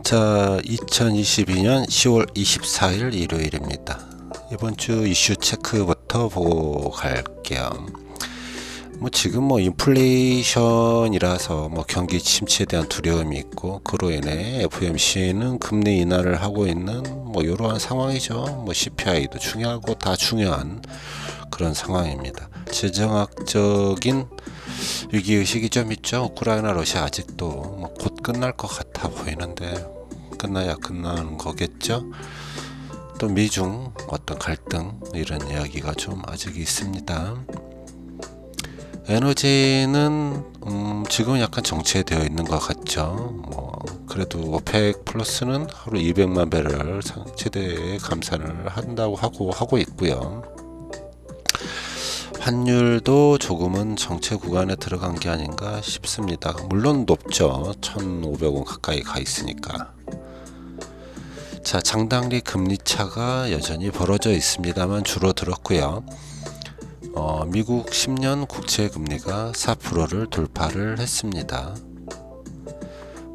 자, 2022년 10월 24일 일요일입니다. 이번 주 이슈 체크부터 보고 갈게요. 지금 인플레이션이라서 경기 침체에 대한 두려움이 있고, 그로 인해 FOMC는 금리 인하를 하고 있는 이러한 상황이죠. CPI도 중요하고 다 중요한 그런 상황입니다. 재정학적인 위기의식이 좀 있죠. 우크라이나 러시아 아직도 곧 끝날 것 같아 보이는데 끝나야 끝나는 거겠죠. 또 미중 어떤 갈등 이런 이야기가 좀 아직 있습니다. 에너지는 지금 약간 정체되어 있는 것 같죠. 그래도 오펙 플러스는 하루 200만 배럴 최대 감산을 한다고 하고 있고요. 환율도 조금은 정체 구간에 들어간 게 아닌가 싶습니다. 물론 높죠. 1,500원 가까이 가 있으니까. 자, 장단기 금리 차가 여전히 벌어져 있습니다만 줄어들었고요. 미국 10년 국채 금리가 4%를 돌파를 했습니다.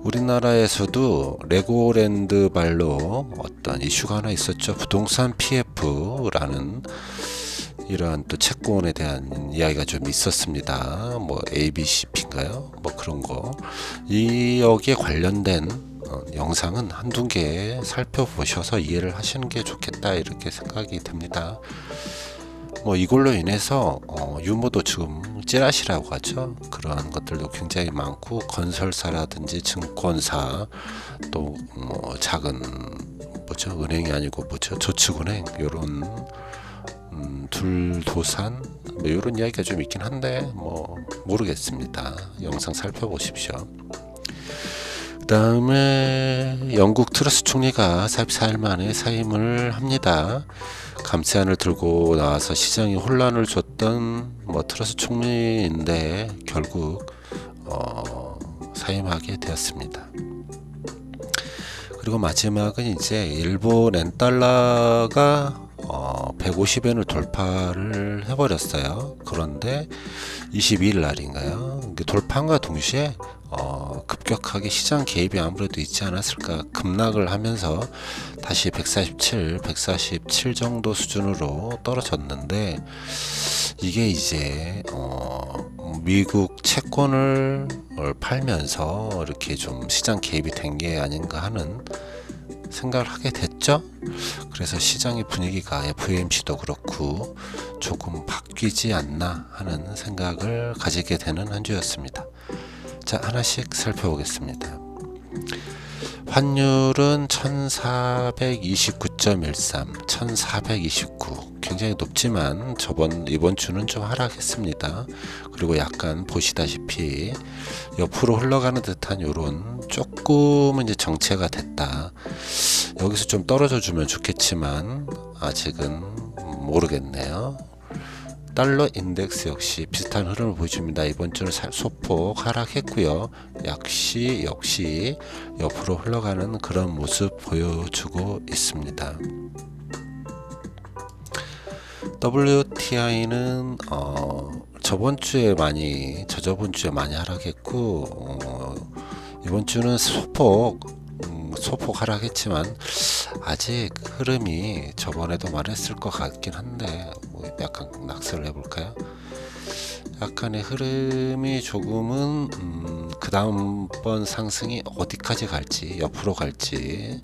우리나라에서도 레고랜드 발로 어떤 이슈가 하나 있었죠. 부동산 PF라는 이러한 또 채권에 대한 이야기가 좀 있었습니다. ABCP인가요? 그런 거. 여기에 관련된 영상은 한두 개 살펴보셔서 이해를 하시는 게 좋겠다 이렇게 생각이 듭니다. 이걸로 인해서 유머도 지금 찌라시라고 하죠. 그러한 것들도 굉장히 많고, 건설사라든지 증권사, 또 작은 은행이 아니고 저축은행 이런 둘도산 이런 이야기가 좀 있긴 한데 모르겠습니다. 영상 살펴보십시오. 그 다음에 영국 트러스 총리가 44일 만에 사임을 합니다. 감세안을 들고 나와서 시장에 혼란을 줬던 트러스 총리인데 결국 사임하게 되었습니다. 그리고 마지막은 이제 일본 엔달러가 150엔을 돌파를 해버렸어요. 그런데 22일 날인가요? 돌파한과 동시에 급격하게 시장 개입이 아무래도 있지 않았을까, 급락을 하면서 다시 147 정도 수준으로 떨어졌는데, 이게 이제 미국 채권을 팔면서 이렇게 좀 시장 개입이 된 게 아닌가 하는 생각을 하게 됐죠. 그래서 시장의 분위기가 FOMC도 그렇고 조금 바뀌지 않나 하는 생각을 가지게 되는 한 주였습니다. 자, 하나씩 살펴보겠습니다. 환율은 1429.13, 1429 굉장히 높지만 이번 주는 좀 하락했습니다. 그리고 약간 보시다시피 옆으로 흘러가는 듯한 요런 조금은 이제 정체가 됐다. 여기서 좀 떨어져 주면 좋겠지만 아직은 모르겠네요. 달러 인덱스 역시 비슷한 흐름을 보여줍니다. 이번 주는 소폭 하락했고요. 역시 옆으로 흘러가는 그런 모습 보여주고 있습니다. WTI는 저저번 주에 많이 하락했고, 이번 주는 소폭 하락했지만 아직 흐름이 저번에도 말했을 것 같긴 한데 약간 낙서를 해볼까요? 약간의 흐름이 조금은 그 다음번 상승이 어디까지 갈지, 옆으로 갈지,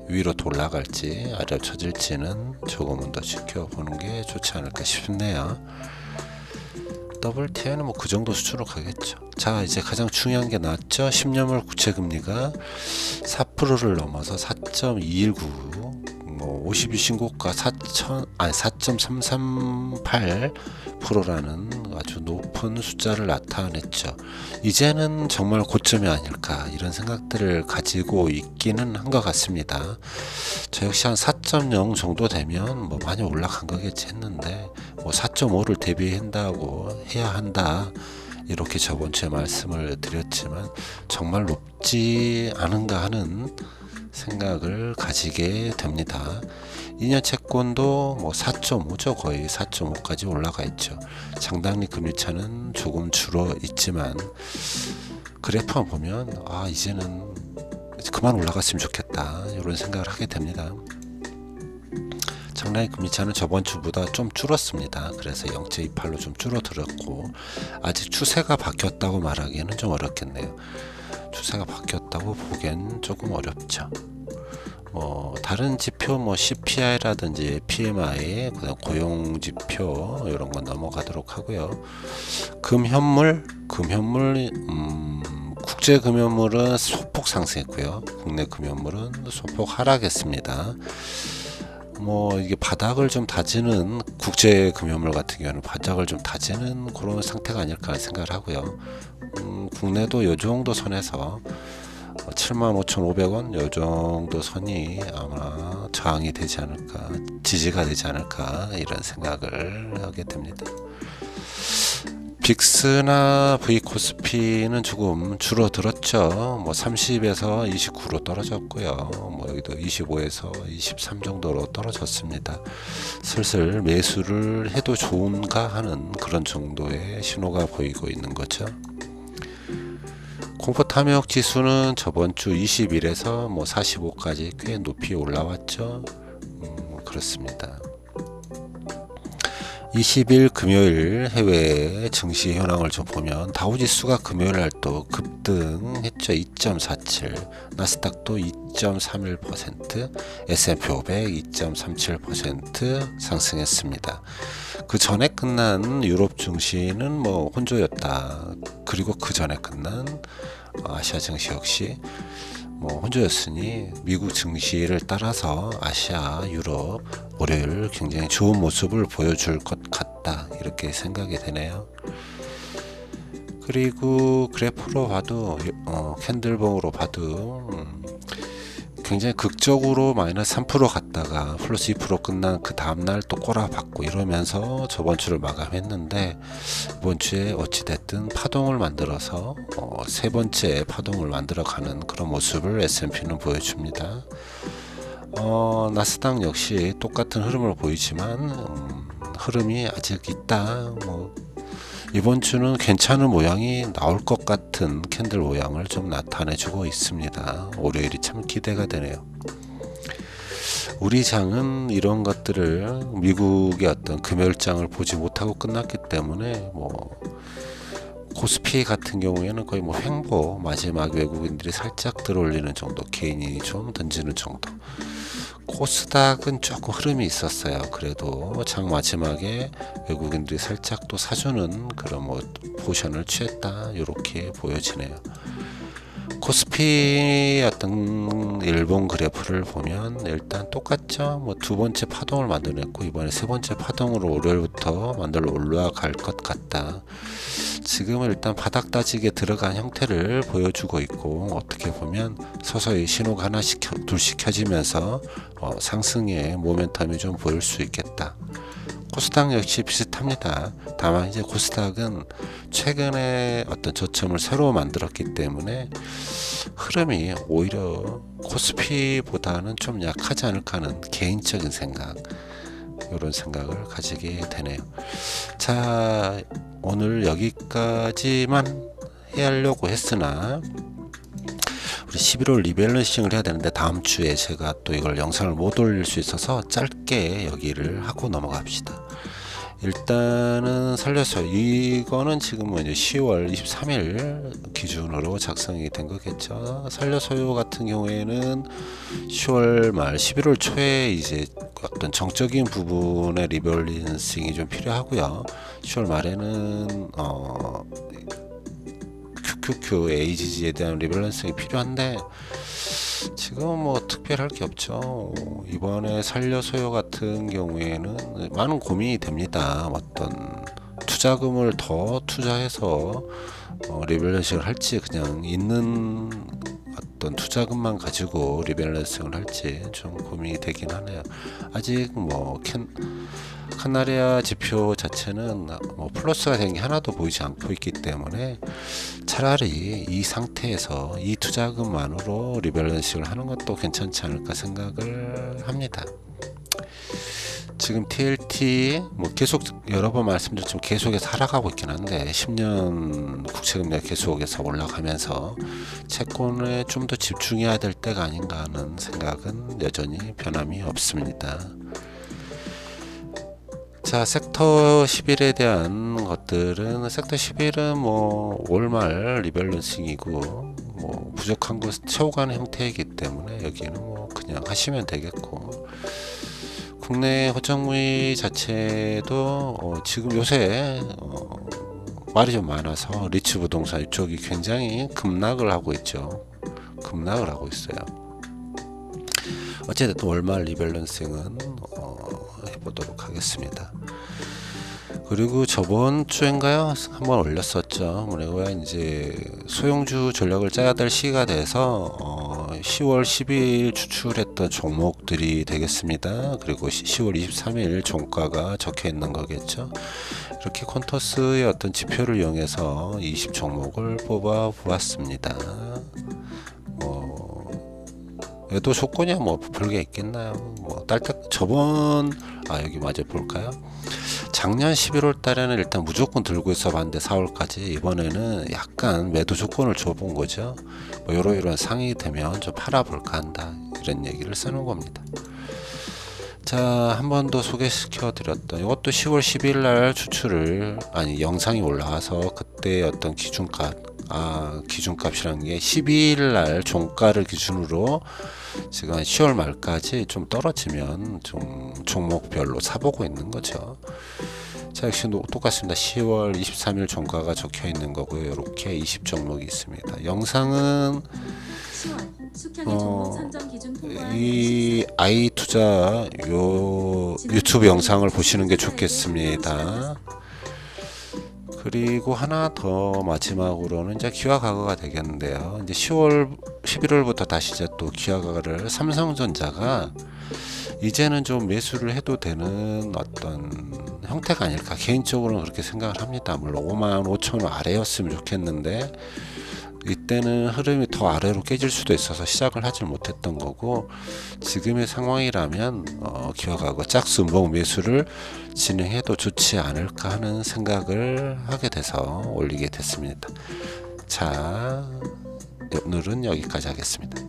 위로 올라갈지, 아래로 쳐질지는 조금은 더 지켜보는 게 좋지 않을까 싶네요. WTI는 그 정도 수준으로 가겠죠. 자, 이제 가장 중요한 게 나왔죠. 10년물 국채 금리가 4%를 넘어서 4.219, 50일 신고가 4.338%라는 아주 높은 숫자를 나타냈죠. 이제는 정말 고점이 아닐까 이런 생각들을 가지고 있기는 한 것 같습니다. 저 역시 한 4.0 정도 되면 많이 올라간 거겠지 했는데 4.5를 대비한다고 해야 한다 이렇게 저번 주에 말씀을 드렸지만 정말 높지 않은가 하는 생각을 가지게 됩니다. 2년 채권도 4.5죠. 거의 4.5까지 올라가 있죠. 장단기 금리차는 조금 줄어 있지만 그래프만 보면 이제는 그만 올라갔으면 좋겠다 이런 생각을 하게 됩니다. 장라인 금리차는 저번 주보다 좀 줄었습니다. 그래서 0.28로 좀 줄어들었고 아직 추세가 바뀌었다고 말하기에는 좀 어렵겠네요. 추세가 바뀌었다고 보기엔 조금 어렵죠. 다른 지표 CPI라든지 PMI, 그다음 고용 지표 이런 건 넘어가도록 하고요. 금현물 국제 금연물은 소폭 상승했고요. 국내 금연물은 소폭 하락했습니다. 이게 바닥을 좀 다지는 국제 금연물 같은 경우는 바닥을 좀 다지는 그런 상태가 아닐까 생각을 하고요. 국내도 요 정도 선에서 75,500원 요 정도 선이 아마 저항이 되지 않을까, 지지가 되지 않을까 이런 생각을 하게 됩니다. 빅스나 V코스피는 조금 줄어들었죠. 30에서 29로 떨어졌고요. 여기도 25에서 23 정도로 떨어졌습니다. 슬슬 매수를 해도 좋은가 하는 그런 정도의 신호가 보이고 있는 거죠. 공포 탐욕 지수는 저번 주 21에서 45까지 꽤 높이 올라왔죠. 그렇습니다. 20일 금요일 해외 증시 현황을 좀 보면 다우지수가 금요일 날 또 급등했죠. 2.47, 나스닥도 2.31%, S&P 500 2.37% 상승했습니다. 그 전에 끝난 유럽 증시는 혼조였다. 그리고 그 전에 끝난 아시아 증시 역시 혼조였으니 미국 증시를 따라서 아시아, 유럽 월요일 굉장히 좋은 모습을 보여줄 것 같다 이렇게 생각이 되네요. 그리고 그래프로 봐도 캔들봉으로 봐도 굉장히 극적으로 마이너스 3% 갔다가 플러스 2% 끝난 그 다음날 또 꼬라박고 이러면서 저번 주를 마감했는데 이번 주에 어찌됐든 파동을 만들어서 세 번째 파동을 만들어가는 그런 모습을 S&P는 보여줍니다. 나스닥 역시 똑같은 흐름을 보이지만 흐름이 아직 있다. 이번 주는 괜찮은 모양이 나올 것 같은 캔들 모양을 좀 나타내주고 있습니다. 월요일이 참 기대가 되네요. 우리 장은 이런 것들을 미국의 어떤 금요일장을 보지 못하고 끝났기 때문에 코스피 같은 경우에는 거의 횡보, 마지막 외국인들이 살짝 들어올리는 정도, 개인이 좀 던지는 정도. 코스닥은 조금 흐름이 있었어요. 그래도 장 마지막에 외국인들이 살짝 또 사주는 그런 포션을 취했다 이렇게 보여지네요. 코스피 어떤 일본 그래프를 보면 일단 똑같죠. 두 번째 파동을 만들어냈고 이번에 세 번째 파동으로 월요일부터 만들어 올라갈 것 같다. 지금은 일단 바닥 따지게 들어간 형태를 보여주고 있고 어떻게 보면 서서히 신호가 하나씩 둘씩 켜지면서 상승의 모멘텀이 좀 보일 수 있겠다. 코스닥 역시 비슷합니다. 다만 이제 코스닥은 최근에 어떤 저점을 새로 만들었기 때문에 흐름이 오히려 코스피보다는 좀 약하지 않을까 하는 개인적인 생각, 이런 생각을 가지게 되네요. 자, 오늘 여기까지만 하려고 했으나 우리 11월 리밸런싱을 해야 되는데 다음 주에 제가 또 이걸 영상을 못 올릴 수 있어서 짧게 여기를 하고 넘어갑시다. 일단은 살려서 이거는 지금은 이제 10월 23일 기준으로 작성이 된 거겠죠. 살려서요 같은 경우에는 10월 말 11월 초에 이제 어떤 정적인 부분의 리밸런싱이 좀 필요하고요. 10월 말에는 QQQ, AGG에 대한 리밸런싱이 필요한데 지금 특별할 게 없죠. 이번에 살려소요 같은 경우에는 많은 고민이 됩니다. 어떤 투자금을 더 투자해서 리밸런싱을 할지 그냥 있는 어떤 투자금만 가지고 리밸런싱을 할지 좀 고민이 되긴 하네요. 아직 카나리아 지표 자체는 플러스가 된 게 하나도 보이지 않고 있기 때문에 차라리 이 상태에서 이 투자금만으로 리밸런싱을 하는 것도 괜찮지 않을까 생각을 합니다. 지금 TLT 뭐 계속 여러 번 말씀드렸지만 계속해서 하락하고 있긴 한데 10년 국채금리가 계속해서 올라가면서 채권에 좀 더 집중해야 될 때가 아닌가 하는 생각은 여전히 변함이 없습니다. 자, 섹터 11에 대한 것들은 섹터 11은 뭐 월말 리밸런싱이고 뭐 부족한 것 채워가는 형태이기 때문에 여기는 뭐 그냥 하시면 되겠고, 국내 허정무의 자체도 지금 요새 말이 좀 많아서 리츠 부동산 이쪽이 굉장히 급락을 하고 있죠. 급락을 하고 있어요. 어쨌든 월말 리밸런싱은 해보도록 하겠습니다. 그리고 저번 주인가요? 한번 올렸었죠. 우리가 이제 소형주 전략을 짜야 될 시기가 돼서 10월 12일 추출했던 종목들이 되겠습니다. 그리고 10월 23일 종가가 적혀 있는 거겠죠. 이렇게 퀀터스의 어떤 지표를 이용해서 20 종목을 뽑아 보았습니다. 얘도 조건이야 뭐 별게 있겠나요? 뭐 저번 여기 마저 볼까요? 작년 11월 달에는 일단 무조건 들고 있어 봤는데 4월까지, 이번에는 약간 매도 조건을 줘본 거죠. 뭐 이런 상이 되면 좀 팔아볼까 한다, 이런 얘기를 쓰는 겁니다. 자, 한 번 더 소개시켜 드렸던 이것도 10월 10일 날 추출을 영상이 올라와서 그때 어떤 기준값이라는 게 12일 날 종가를 기준으로 지금 10월 말까지 좀 떨어지면 좀 종목별로 사보고 있는 거죠. 자, 역시 똑같습니다. 10월 23일 종가가 적혀 있는 거고요. 이렇게 20 종목이 있습니다. 영상은 이 아이 투자 유튜브 영상을 보시는 게 좋겠습니다. 그리고 하나 더 마지막으로는 이제 기아과거가 되겠는데요. 이제 11월부터 다시 이제 또 기아과거를 삼성전자가 이제는 좀 매수를 해도 되는 어떤 형태가 아닐까, 개인적으로는 그렇게 생각을 합니다. 물론 55,000원 아래였으면 좋겠는데 이때는 흐름이 더 아래로 깨질 수도 있어서 시작을 하질 못했던 거고, 지금의 상황이라면 기아과거 짝수목 매수를 진행해도 좋지 않을까 하는 생각을 하게 돼서 올리게 됐습니다. 자, 오늘은 여기까지 하겠습니다.